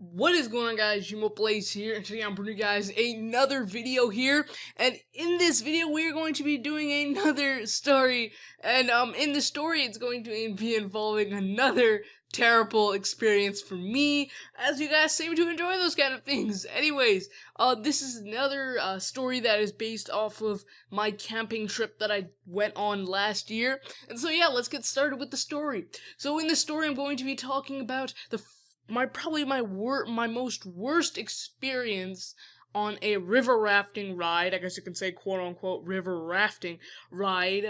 What is going on, guys? Blaze here, and today I'm bringing you guys another video here, and in this video we're going to be doing another story, and in the story it's going to be involving another terrible experience for me, as you guys seem to enjoy those kind of things. Anyways, this is another story that is based off of my camping trip that I went on last year, and so yeah, let's get started with the story. So in this story I'm going to be talking about my most worst experience on a river rafting ride. I guess you can say quote unquote river rafting ride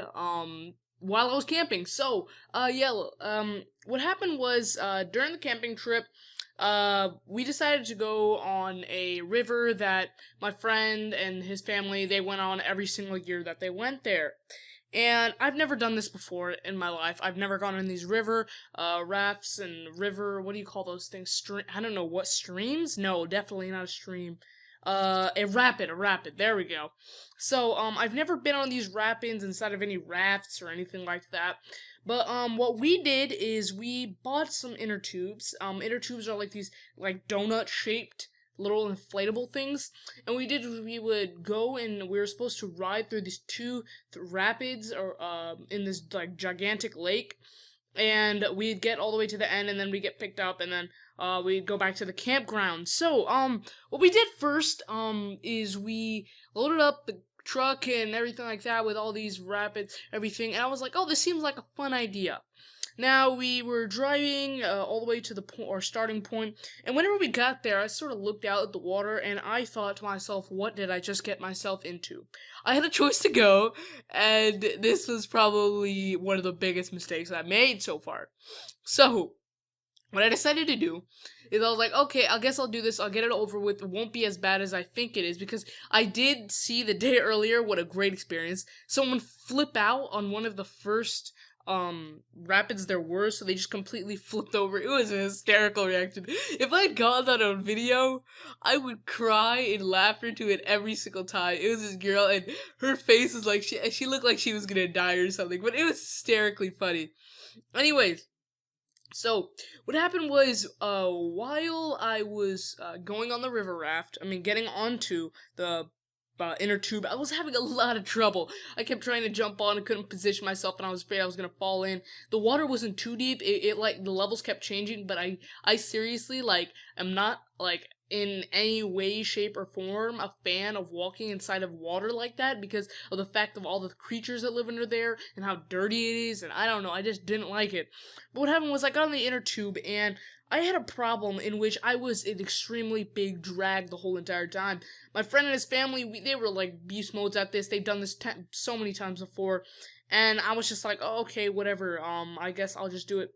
while I was camping. So what happened was during the camping trip we decided to go on a river that my friend and his family, they went on every single year that they went there. And I've never done this before in my life. I've never gone on these river rafts and what do you call those things? I don't know, what, streams? No, definitely not a stream. A rapid, there we go. So, I've never been on these rapids inside of any rafts or anything like that. But, what we did is we bought some inner tubes. Inner tubes are like these, like, donut-shaped little inflatable things, and we would go and we were supposed to ride through these two rapids or in this like gigantic lake, and we'd get all the way to the end, and then we get picked up, and then we'd go back to the campground. So what we did first is we loaded up the truck and everything like that with all these rapids, everything, and I was like, oh, this seems like a fun idea. Now, we were driving all the way to the starting point, and whenever we got there, I sort of looked out at the water, and I thought to myself, what did I just get myself into? I had a choice to go, and this was probably one of the biggest mistakes I've made so far. So, what I decided to do is I was like, okay, I guess I'll do this, I'll get it over with, it won't be as bad as I think it is, because I did see the day earlier, what a great experience, someone flip out on one of the first rapids there were, so they just completely flipped over. It was a hysterical reaction. If I had gotten that on video, I would cry in laughter to it every single time. It was this girl, and her face was like, she looked like she was gonna die or something, but it was hysterically funny. Anyways, so what happened was, while I was going on the river raft, getting onto the inner tube, I was having a lot of trouble. I kept trying to jump on and couldn't position myself, and I was afraid I was gonna fall in. The water wasn't too deep, it like, the levels kept changing, but I seriously, like, am not, like, in any way, shape, or form a fan of walking inside of water like that, because of the fact of all the creatures that live under there, and how dirty it is, and I don't know, I just didn't like it. But what happened was, I got on the inner tube, and I had a problem in which I was in extremely big drag the whole entire time. My friend and his family, they were like beast modes at this. They've done this so many times before, and I was just like, oh, okay, whatever. I guess I'll just do it.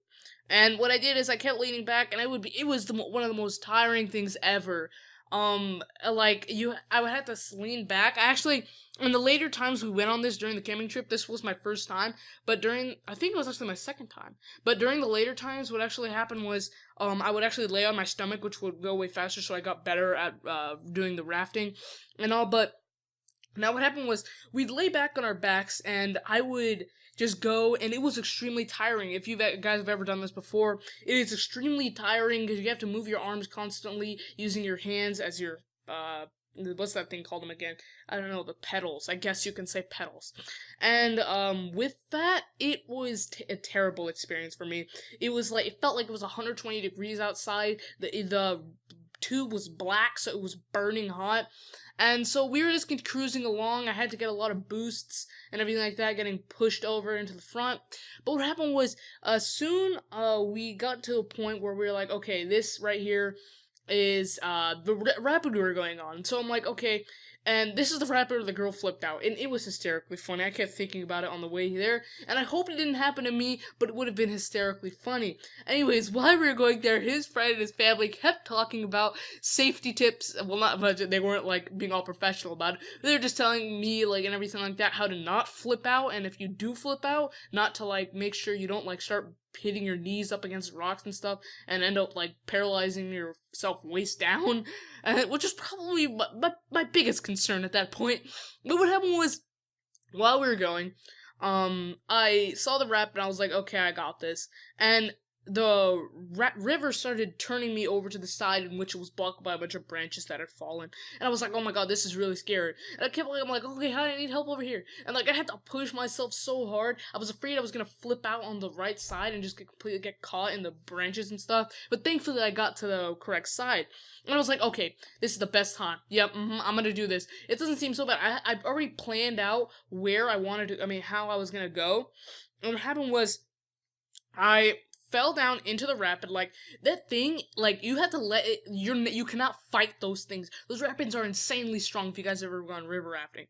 And what I did is I kept leaning back, and it was one of the most tiring things ever. I would have to lean back. In the later times we went on this during the camping trip, this was my first time, but I think it was actually my second time. But during the later times, what actually happened was, I would actually lay on my stomach, which would go way faster, so I got better at, doing the rafting and all, but now what happened was, we'd lay back on our backs, and I would just go, and it was extremely tiring. If you guys have ever done this before, it is extremely tiring, because you have to move your arms constantly, using your hands as your, what's that thing called them again? I don't know, the pedals. I guess you can say pedals. And, with that, it was a terrible experience for me. It felt like it was 120 degrees outside, the tube was black, so it was burning hot, and so we were just cruising along. I had to get a lot of boosts and everything like that, getting pushed over into the front. But what happened was, soon we got to a point where we were like, okay, this right here is the rapid we were going on. So I'm like, okay, and this is the rapid where the girl flipped out, and it was hysterically funny. I kept thinking about it on the way there, and I hope it didn't happen to me, but it would have been hysterically funny. Anyways, while we were going there, his friend and his family kept talking about safety tips. Well, not much, they weren't, like, being all professional about it. They were just telling me, like, and everything like that, how to not flip out, and if you do flip out, not to, like, make sure you don't, like, start hitting your knees up against rocks and stuff, and end up like paralyzing yourself waist down, which is probably my biggest concern at that point. But what happened was, while we were going, I saw the rapid and I was like, okay, I got this. And the river started turning me over to the side, in which it was blocked by a bunch of branches that had fallen. And I was like, oh my god, this is really scary. And I'm like, okay, how do I need help over here? And like, I had to push myself so hard. I was afraid I was gonna flip out on the right side and just completely get caught in the branches and stuff. But thankfully, I got to the correct side. And I was like, okay, this is the best time. Yep, I'm gonna do this. It doesn't seem so bad. I've already planned out where I wanted to, how I was gonna go. And what happened was, I fell down into the rapid. Like, that thing, like, you have to let it, you cannot fight those things. Those rapids are insanely strong if you guys ever gone river rafting.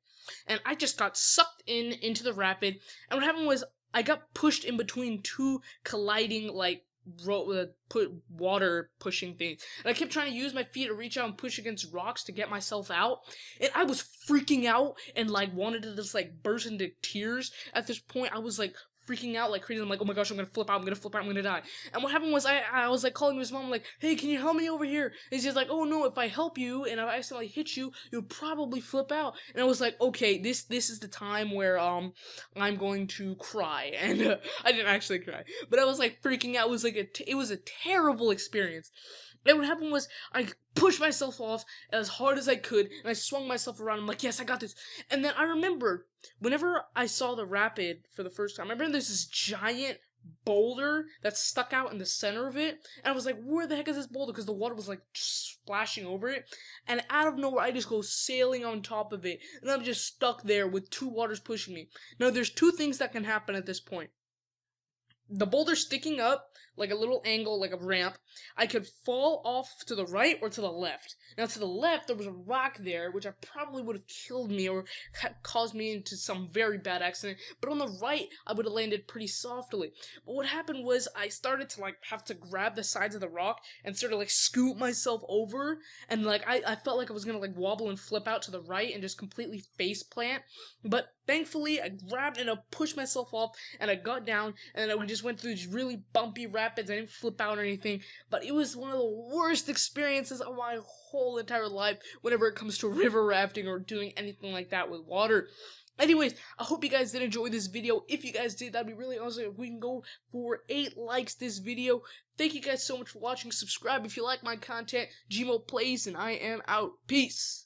And I just got sucked into the rapid, and what happened was, I got pushed in between two colliding, like, water pushing things. And I kept trying to use my feet to reach out and push against rocks to get myself out. And I was freaking out and, like, wanted to just, like, burst into tears. At this point, I was, like, freaking out like crazy. I'm like, oh my gosh, I'm gonna flip out, I'm gonna die. And what happened was, I was like calling his mom, like, hey, can you help me over here? And she's like, oh no, if I help you and I accidentally hit you, you'll probably flip out. And I was like, okay, this is the time where I'm going to cry. And I didn't actually cry, but I was like freaking out. It was like it was a terrible experience. And what happened was, I pushed myself off as hard as I could, and I swung myself around. I'm like, yes, I got this. And then I remember, whenever I saw the rapid for the first time, I remember there's this giant boulder that stuck out in the center of it, and I was like, where the heck is this boulder? Because the water was like splashing over it, and out of nowhere, I just go sailing on top of it, and I'm just stuck there with two waters pushing me. Now, there's two things that can happen at this point. The boulder sticking up, like a little angle, like a ramp, I could fall off to the right or to the left. Now, to the left, there was a rock there, which I probably would have killed me or caused me into some very bad accident. But on the right, I would have landed pretty softly. But what happened was, I started to, like, have to grab the sides of the rock and sort of, like, scoot myself over. And, like, I felt like I was gonna, like, wobble and flip out to the right and just completely face plant. But thankfully, I grabbed and I pushed myself off, and I got down, and I just went through these really bumpy rapids. I didn't flip out or anything, but it was one of the worst experiences of my whole entire life whenever it comes to river rafting or doing anything like that with water. Anyways, I hope you guys did enjoy this video. If you guys did, that'd be really awesome if we can go for 8 likes this video. Thank you guys so much for watching. Subscribe if you like my content. Gmo Plays, and I am out. Peace.